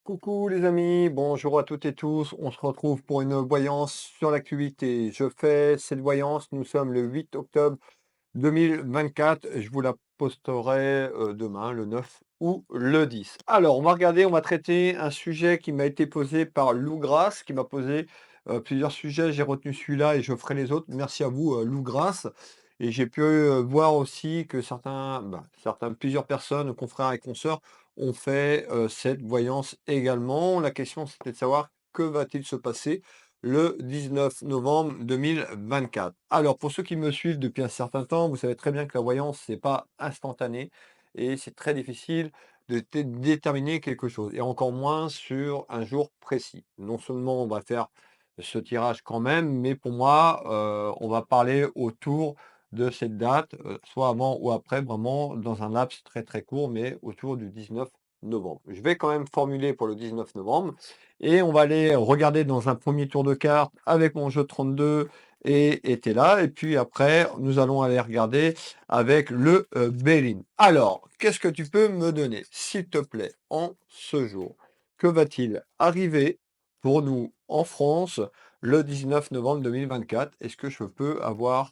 Coucou les amis, bonjour à toutes et tous. On se retrouve pour une voyance sur l'actualité. Je fais cette voyance, nous sommes le 8 octobre 2024. Je vous la posterai demain, le 9 ou le 10. Alors, on va regarder, on va traiter un sujet qui m'a été posé par Lou Grasse, qui m'a posé plusieurs sujets. J'ai retenu celui-là et je ferai les autres. Merci à vous, Lou Grasse. Et j'ai pu voir aussi que plusieurs personnes, confrères et consoeurs, ont fait cette voyance également. La question, c'était de savoir que va-t-il se passer le 19 novembre 2024. Alors, pour ceux qui me suivent depuis un certain temps, vous savez très bien que la voyance, c'est pas instantané et c'est très difficile de déterminer quelque chose, et encore moins sur un jour précis. Non seulement on va faire ce tirage quand même, mais pour moi, on va parler autour de cette date, soit avant ou après, vraiment dans un laps très très court, mais autour du 19 novembre. Je vais quand même formuler pour le 19 novembre. Et on va aller regarder dans un premier tour de cartes avec mon jeu 32 et tu là. Et puis après, nous allons aller regarder avec le Bélin. Alors, qu'est-ce que tu peux me donner, s'il te plaît, en ce jour? Que va-t-il arriver pour nous en France le 19 novembre 2024? Est-ce que je peux avoir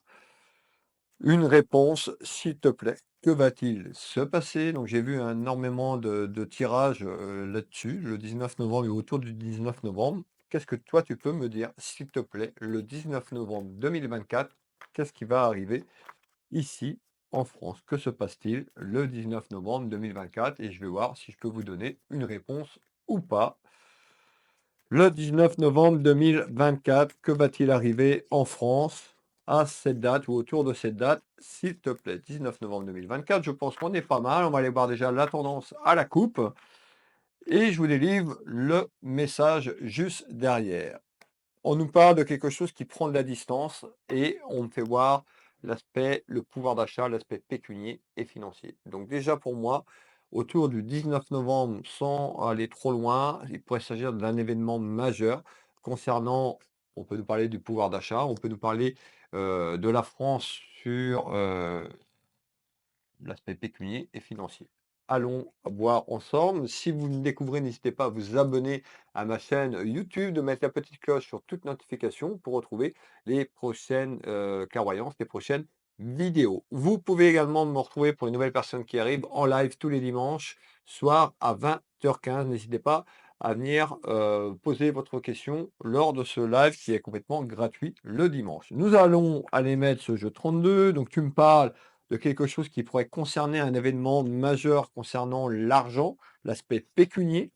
une réponse, s'il te plaît? Que va-t-il se passer? Donc j'ai vu énormément de tirages, là-dessus, le 19 novembre et autour du 19 novembre. Qu'est-ce que toi tu peux me dire, s'il te plaît, le 19 novembre 2024, qu'est-ce qui va arriver ici en France? Que se passe-t-il le 19 novembre 2024? Et je vais voir si je peux vous donner une réponse ou pas. Le 19 novembre 2024, que va-t-il arriver en France à cette date ou autour de cette date, s'il te plaît? 19 novembre 2024, je pense qu'on est pas mal. On va aller voir déjà la tendance à la coupe et je vous délivre le message juste derrière. On nous parle de quelque chose qui prend de la distance et on me fait voir l'aspect, le pouvoir d'achat, l'aspect pécunier et financier. Donc déjà pour moi, autour du 19 novembre, sans aller trop loin, il pourrait s'agir d'un événement majeur concernant, on peut nous parler du pouvoir d'achat, on peut nous parler de la France sur l'aspect pécunier et financier. Allons voir ensemble. Si vous me découvrez, n'hésitez pas à vous abonner à ma chaîne YouTube, de mettre la petite cloche sur toute notification pour retrouver les prochaines clairvoyances, les prochaines vidéos. Vous pouvez également me retrouver pour les nouvelles personnes qui arrivent en live tous les dimanches soir à 20h15. N'hésitez pas à venir poser votre question lors de ce live qui est complètement gratuit le dimanche. Nous allons aller mettre ce jeu 32. Donc tu me parles de quelque chose qui pourrait concerner un événement majeur concernant l'argent, l'aspect pécunier.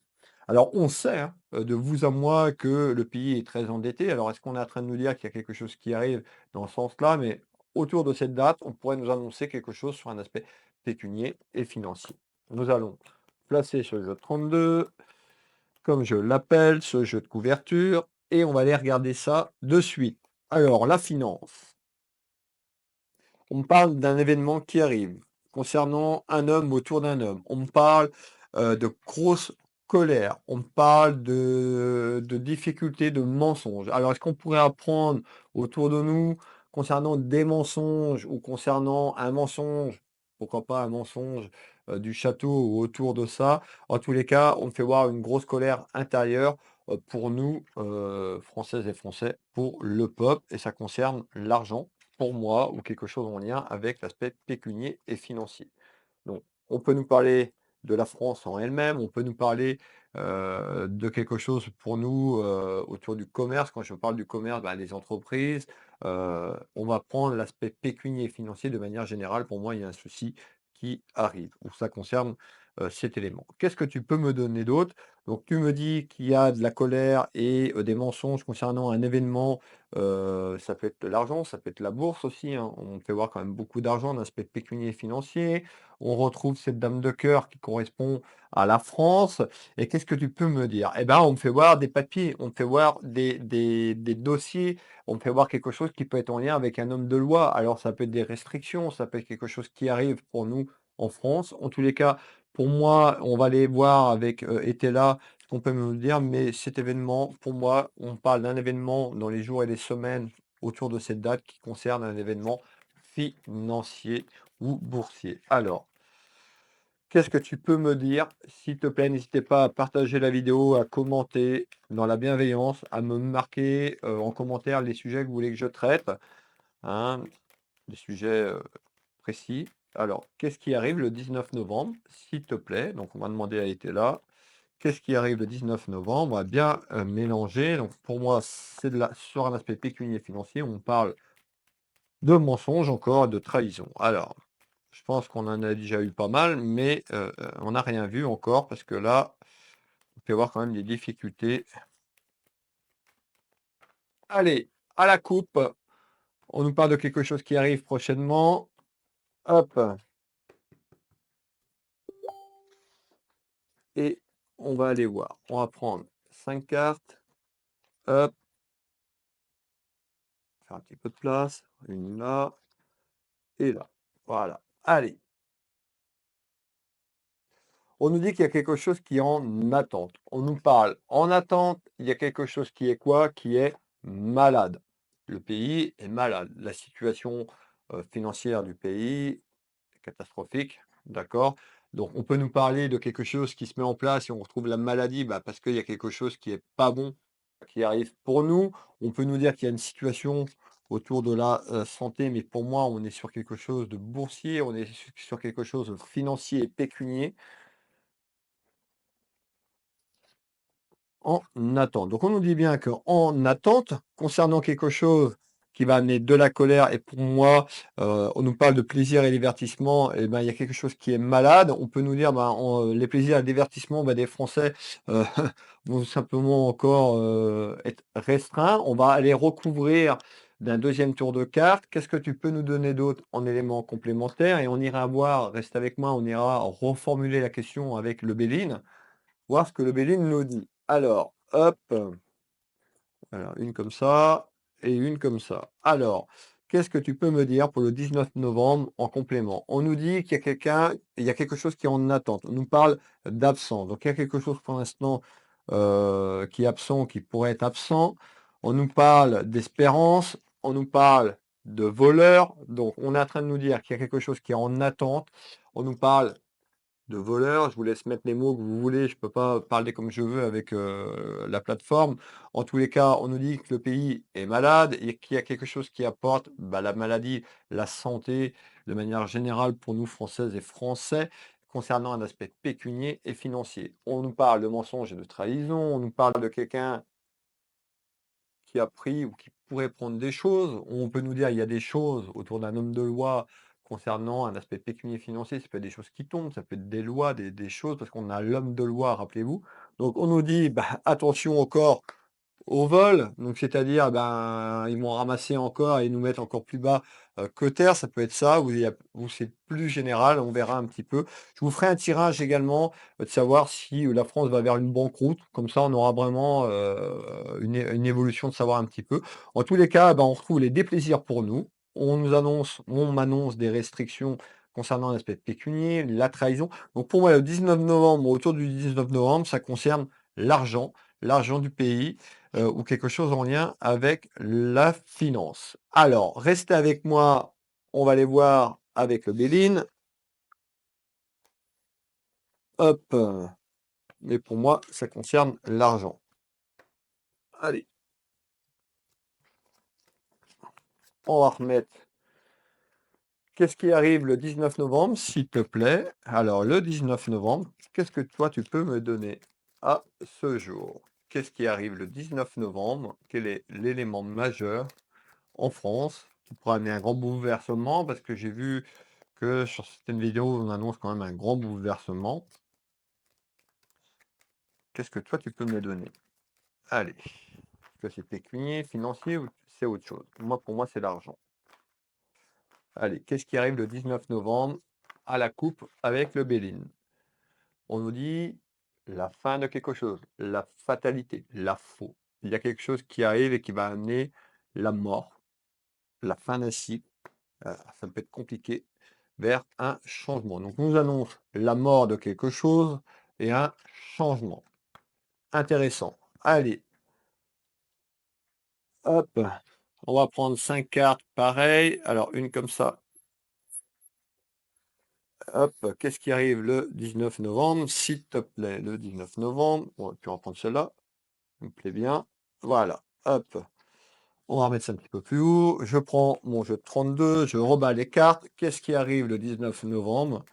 Alors, on sait, hein, de vous à moi que le pays est très endetté. Alors, est-ce qu'on est en train de nous dire qu'il y a quelque chose qui arrive dans ce sens-là? Mais autour de cette date, on pourrait nous annoncer quelque chose sur un aspect pécunier et financier. Nous allons placer ce jeu 32, comme je l'appelle, ce jeu de couverture, et on va aller regarder ça de suite. Alors, la finance. On me parle d'un événement qui arrive, concernant un homme autour d'un homme. On me parle de grosse colère. On me parle de difficultés, de mensonges. Alors, est-ce qu'on pourrait apprendre autour de nous concernant des mensonges ou concernant un mensonge, pourquoi pas un mensonge du château ou autour de ça? En tous les cas, on me fait voir une grosse colère intérieure pour nous, Françaises et Français, pour le peuple, et ça concerne l'argent pour moi, ou quelque chose en lien avec l'aspect pécunier et financier. Donc, on peut nous parler de la France en elle-même, on peut nous parler de quelque chose pour nous autour du commerce. Quand je parle du commerce, bah, des entreprises. On va prendre l'aspect pécunier et financier de manière générale. Pour moi, il y a un souci qui arrive, ou ça concerne cet élément. Qu'est-ce que tu peux me donner d'autre? Donc, tu me dis qu'il y a de la colère et des mensonges concernant un événement. Ça peut être de l'argent, ça peut être la bourse aussi, hein. On fait voir quand même beaucoup d'argent, l'aspect pécunier et financier. On retrouve cette dame de cœur qui correspond à la France. Et qu'est-ce que tu peux me dire? Eh ben, on me fait voir des papiers, on me fait voir des dossiers, on me fait voir quelque chose qui peut être en lien avec un homme de loi. Alors, ça peut être des restrictions, ça peut être quelque chose qui arrive pour nous en France. En tous les cas, pour moi, on va aller voir avec Etela ce qu'on peut me dire, mais cet événement, pour moi, on parle d'un événement dans les jours et les semaines autour de cette date qui concerne un événement financier ou boursier. Alors, Qu'est-ce que tu peux me dire? S'il te plaît, n'hésitez pas à partager la vidéo, à commenter dans la bienveillance, à me marquer, en commentaire les sujets que vous voulez que je traite, hein, des sujets, précis. Alors, qu'est-ce qui arrive le 19 novembre? S'il te plaît, donc on va demander à été là. Qu'est-ce qui arrive le 19 novembre? On va bien, mélanger. Donc pour moi, c'est de la sur un aspect pécunier financier, on parle de mensonges encore, de trahison. Alors, je pense qu'on en a déjà eu pas mal, mais on n'a rien vu encore parce que là, on peut voir quand même des difficultés. Allez, à la coupe, on nous parle de quelque chose qui arrive prochainement. Hop, et on va aller voir. On va prendre 5 cartes. Hop, faire un petit peu de place. Une là et là. Voilà. Allez. On nous dit qu'il y a quelque chose qui est en attente. On nous parle en attente, il y a quelque chose qui est quoi? Qui est malade. Le pays est malade. La situation, financière du pays est catastrophique, d'accord? Donc on peut nous parler de quelque chose qui se met en place et on retrouve la maladie, bah, parce qu'il y a quelque chose qui est pas bon qui arrive pour nous. On peut nous dire qu'il y a une situation autour de la, santé, mais pour moi, on est sur quelque chose de boursier, on est sur quelque chose de financier et pécunier. En attente. Donc on nous dit bien qu'en attente, concernant quelque chose qui va amener de la colère et pour moi, on nous parle de plaisir et divertissement et ben, il y a quelque chose qui est malade. On peut nous dire, ben, les plaisirs et le divertissement, bah, des Français, heu, vont simplement encore, être restreints. On va aller recouvrir d'un deuxième tour de cartes. Qu'est-ce que tu peux nous donner d'autre en éléments complémentaires? Et on ira voir, reste avec moi, on ira reformuler la question avec le Béline. Voir ce que le Béline nous dit. Alors, hop, alors une comme ça et une comme ça. Alors, qu'est-ce que tu peux me dire pour le 19 novembre en complément? On nous dit qu'il y a quelqu'un, il y a quelque chose qui est en attente. On nous parle d'absent. Donc, il y a quelque chose pour l'instant qui est absent, qui pourrait être absent. On nous parle d'espérance. On nous parle de voleur. Donc, on est en train de nous dire qu'il y a quelque chose qui est en attente. On nous parle de voleurs. Je vous laisse mettre les mots que vous voulez. Je ne peux pas parler comme je veux avec la plateforme. En tous les cas, on nous dit que le pays est malade et qu'il y a quelque chose qui apporte bah, la maladie, la santé, de manière générale pour nous, Françaises et Français, concernant un aspect pécunier et financier. On nous parle de mensonges et de trahison. On nous parle de quelqu'un qui a pris ou qui pourrait prendre des choses. On peut nous dire il y a des choses autour d'un homme de loi concernant un aspect pécunier financier. Ça peut être des choses qui tombent, ça peut être des lois, des choses, parce qu'on a l'homme de loi, rappelez-vous. Donc on nous dit bah, attention encore au vol, donc c'est-à-dire, ben, ils vont ramasser encore et nous mettre encore plus bas, que terre, ça peut être ça, ou il y a ou c'est plus général, on verra un petit peu. Je vous ferai un tirage également, de savoir si, la France va vers une banqueroute, comme ça on aura vraiment, une évolution de savoir un petit peu. En tous les cas, ben, on retrouve les déplaisirs pour nous. On m'annonce des restrictions concernant l'aspect pécunier, la trahison. Donc pour moi, le 19 novembre, autour du 19 novembre, ça concerne l'argent, l'argent du pays ou quelque chose en lien avec la finance. Alors, restez avec moi, on va aller voir avec le Béline. Hop, mais pour moi, ça concerne l'argent. Allez, on va remettre. Qu'est-ce qui arrive le 19 novembre, s'il te plaît? Alors, le 19 novembre, qu'est-ce que toi, tu peux me donner à ce jour? Qu'est-ce qui arrive le 19 novembre? Quel est l'élément majeur en France qui pourrait amener un grand bouleversement? Parce que j'ai vu que sur certaines vidéos, on annonce quand même un grand bouleversement. Qu'est-ce que toi, tu peux me donner? Allez, est-ce que c'est pécunier, financier ou c'est autre chose? Moi, pour moi, c'est l'argent. Allez, qu'est-ce qui arrive le 19 novembre à la coupe avec le Béline? On nous dit la fin de quelque chose, la fatalité, la faute. Il y a quelque chose qui arrive et qui va amener la mort, la fin d'un cycle. Ça peut être compliqué vers un changement. Donc, on nous annonce la mort de quelque chose et un changement. Intéressant. Allez, hop, on va prendre 5 cartes pareil. Alors, une comme ça Hop, qu'est-ce qui arrive le 19 novembre? S'il te plaît, le 19 novembre. On va pu reprendre celle-là. Ça me plaît bien. Voilà. Hop. On va remettre ça un petit peu plus haut. Je prends mon jeu de 32, je rebats les cartes. Qu'est-ce qui arrive le 19 novembre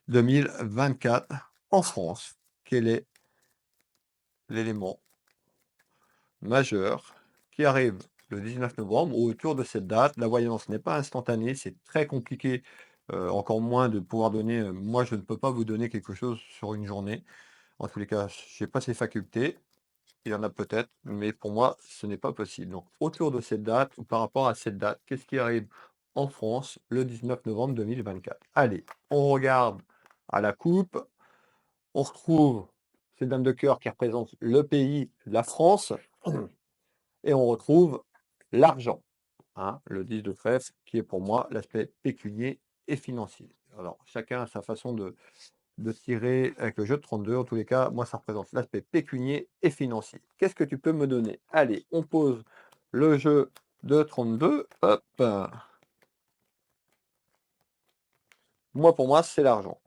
2024 en France? Quel est l'élément majeur qui arrive le 19 novembre ou autour de cette date? La voyance n'est pas instantanée, c'est très compliqué, encore moins de pouvoir donner, moi je ne peux pas vous donner quelque chose sur une journée. En tous les cas, j'ai pas ces facultés. Il y en a peut-être, mais pour moi, ce n'est pas possible. Donc, autour de cette date ou par rapport à cette date, qu'est-ce qui arrive en France le 19 novembre 2024? Allez, on regarde à la coupe, on retrouve ces dames de cœur qui représentent le pays, la France, et on retrouve l'argent, hein, le 10 de trèfle, qui est pour moi l'aspect pécunier et financier. Alors, chacun a sa façon de tirer avec le jeu de 32. En tous les cas, moi, ça représente l'aspect pécunier et financier. Qu'est-ce que tu peux me donner? Allez, on pose le jeu de 32. Hop. Moi, pour moi, c'est l'argent.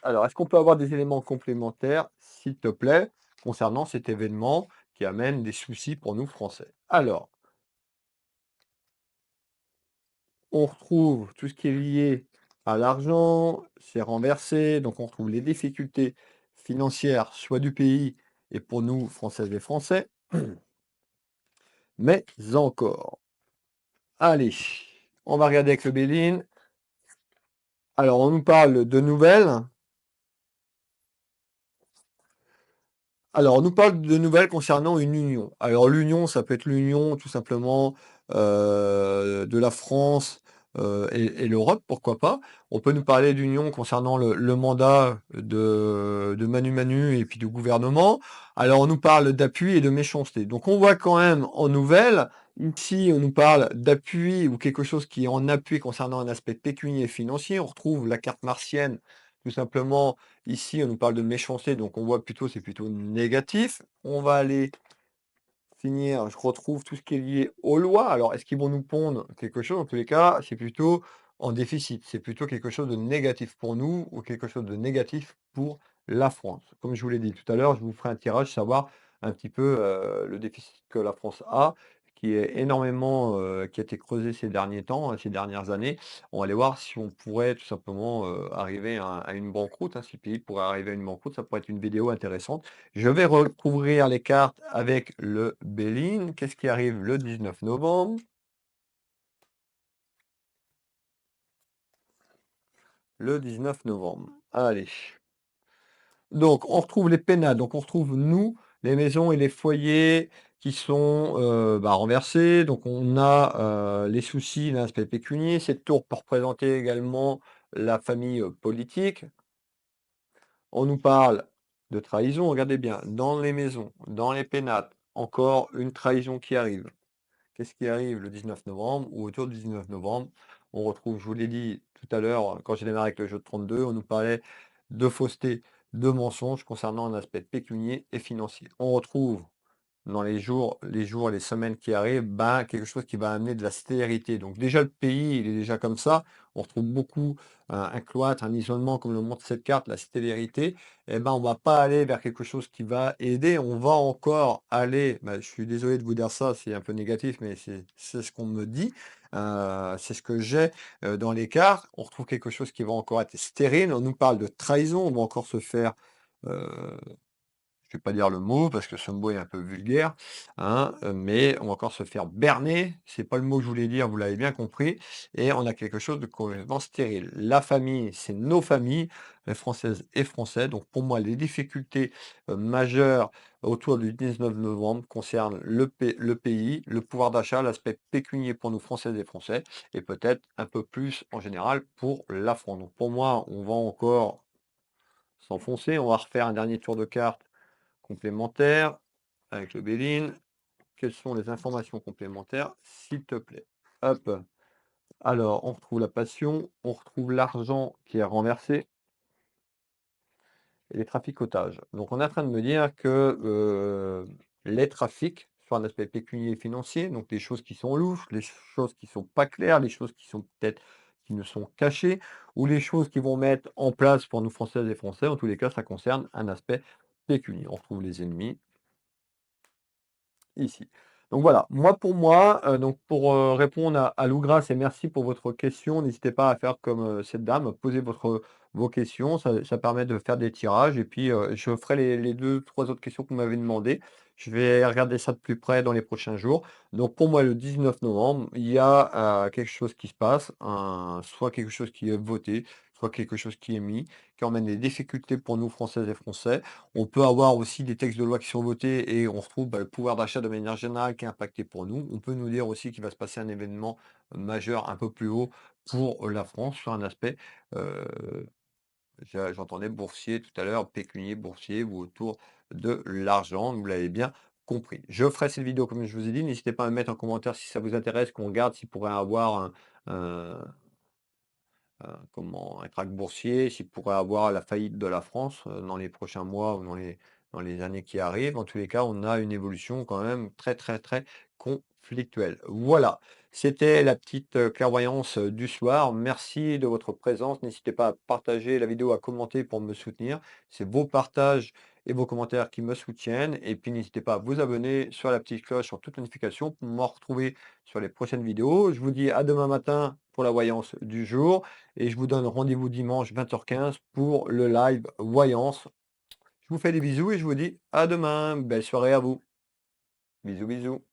Alors, est-ce qu'on peut avoir des éléments complémentaires, s'il te plaît, concernant cet événement qui amène des soucis pour nous Français? Alors, on retrouve tout ce qui est lié à l'argent, c'est renversé, donc on retrouve les difficultés financières, soit du pays et pour nous, Françaises et Français. Mais encore. Allez, on va regarder avec le Béline. Alors, on nous parle de nouvelles. Alors, on nous parle de nouvelles concernant une union. Alors, l'union, ça peut être l'union tout simplement de la France et l'Europe, pourquoi pas. On peut nous parler d'union concernant le mandat de Manu Manu et puis du gouvernement. Alors, on nous parle d'appui et de méchanceté. Donc, on voit quand même en nouvelles, ici, on nous parle d'appui ou quelque chose qui est en appui concernant un aspect pécunier et financier. On retrouve la carte martienne, tout simplement. Ici, on nous parle de méchanceté, donc on voit plutôt, c'est plutôt négatif. On va aller finir, je retrouve tout ce qui est lié aux lois. Alors, est-ce qu'ils vont nous pondre quelque chose? En tous les cas, c'est plutôt en déficit. C'est plutôt quelque chose de négatif pour nous ou quelque chose de négatif pour la France. Comme je vous l'ai dit tout à l'heure, je vous ferai un tirage, savoir un petit peu le déficit que la France a, qui est énormément, qui a été creusé ces derniers temps, ces dernières années. On va aller voir si on pourrait tout simplement arriver à une banqueroute, hein, si le pays pourrait arriver à une banqueroute, ça pourrait être une vidéo intéressante. Je vais recouvrir les cartes avec le Béline. Qu'est-ce qui arrive le 19 novembre? Le 19 novembre. Allez. Donc, on retrouve les pénats. Donc, on retrouve nous, les maisons et les foyers qui sont renversés. Donc, on a les soucis, l'aspect pécunier. Cette tour peut représenter également la famille politique. On nous parle de trahison. Regardez bien, dans les maisons, dans les pénates, encore une trahison qui arrive. Qu'est-ce qui arrive le 19 novembre ou autour du 19 novembre? On retrouve, je vous l'ai dit tout à l'heure, quand j'ai démarré avec le jeu de 32, on nous parlait de fausseté, de mensonges concernant un aspect pécunier et financier. On retrouve dans les jours et les semaines qui arrivent, ben, quelque chose qui va amener de la stérilité. Donc déjà, le pays, il est déjà comme ça. On retrouve beaucoup un cloître, un isolement, comme le montre cette carte, la stérilité. Eh ben, on va pas aller vers quelque chose qui va aider. On va encore aller, ben, je suis désolé de vous dire ça, c'est un peu négatif, mais c'est ce qu'on me dit. C'est ce que j'ai dans les cartes. On retrouve quelque chose qui va encore être stérile. On nous parle de trahison. On va encore se faire euh, je vais pas dire le mot parce que ce mot est un peu vulgaire, hein, mais on va encore se faire berner. C'est pas le mot que je voulais dire, vous l'avez bien compris et on a quelque chose de complètement stérile. La famille, c'est nos familles, françaises et français. Donc pour moi, les difficultés, majeures autour du 19 novembre concernent le pays, le pouvoir d'achat, l'aspect pécunier pour nous, Françaises et Français et peut-être un peu plus en général pour la France. Donc pour moi, on va encore s'enfoncer. On va refaire un dernier tour de cartes complémentaires avec le Béline. Quelles sont les informations complémentaires, s'il te plaît? Hop. Alors, on retrouve la passion, on retrouve l'argent qui est renversé et les traficotages. Donc, on est en train de me dire que les trafics, sur un aspect pécunier et financier, donc les choses qui sont louches, les choses qui sont pas claires, les choses qui sont peut-être qui nous sont cachées ou les choses qu'ils vont mettre en place pour nous Françaises et Français. En tous les cas, ça concerne un aspect pécunier. On retrouve les ennemis ici. Donc voilà, moi pour moi, donc pour, répondre à Lougrass et merci pour votre question, n'hésitez pas à faire comme, cette dame, poser vos questions, ça permet de faire des tirages et puis, je ferai les 2-3 autres questions que vous m'avez demandées. Je vais regarder ça de plus près dans les prochains jours. Donc pour moi, le 19 novembre, il y a, quelque chose qui se passe, soit quelque chose qui est voté, soit quelque chose qui est mis, qui emmène des difficultés pour nous Françaises et Français. On peut avoir aussi des textes de loi qui sont votés et on retrouve, le pouvoir d'achat de manière générale qui est impacté pour nous. On peut nous dire aussi qu'il va se passer un événement majeur un peu plus haut pour la France sur un aspect, heu, j'entendais boursier tout à l'heure, pécunier, boursier ou autour de l'argent, vous l'avez bien compris. Je ferai cette vidéo comme je vous ai dit, n'hésitez pas à me mettre en commentaire si ça vous intéresse, qu'on regarde s'il pourrait avoir un comment un krach boursier, s'il pourrait avoir la faillite de la France, dans les prochains mois ou dans les années qui arrivent. En tous les cas, on a une évolution quand même très, très, très conflictuelle. Voilà, c'était la petite, clairvoyance, du soir. Merci de votre présence. N'hésitez pas à partager la vidéo, à commenter pour me soutenir. C'est vos partages et vos commentaires qui me soutiennent et puis n'hésitez pas à vous abonner, sur la petite cloche, sur toutes notifications pour me retrouver sur les prochaines vidéos. Je vous dis à demain matin pour la voyance du jour et je vous donne rendez-vous dimanche 20h15 pour le live voyance. Je vous fais des bisous et je vous dis à demain. Belle soirée à vous. Bisous, bisous.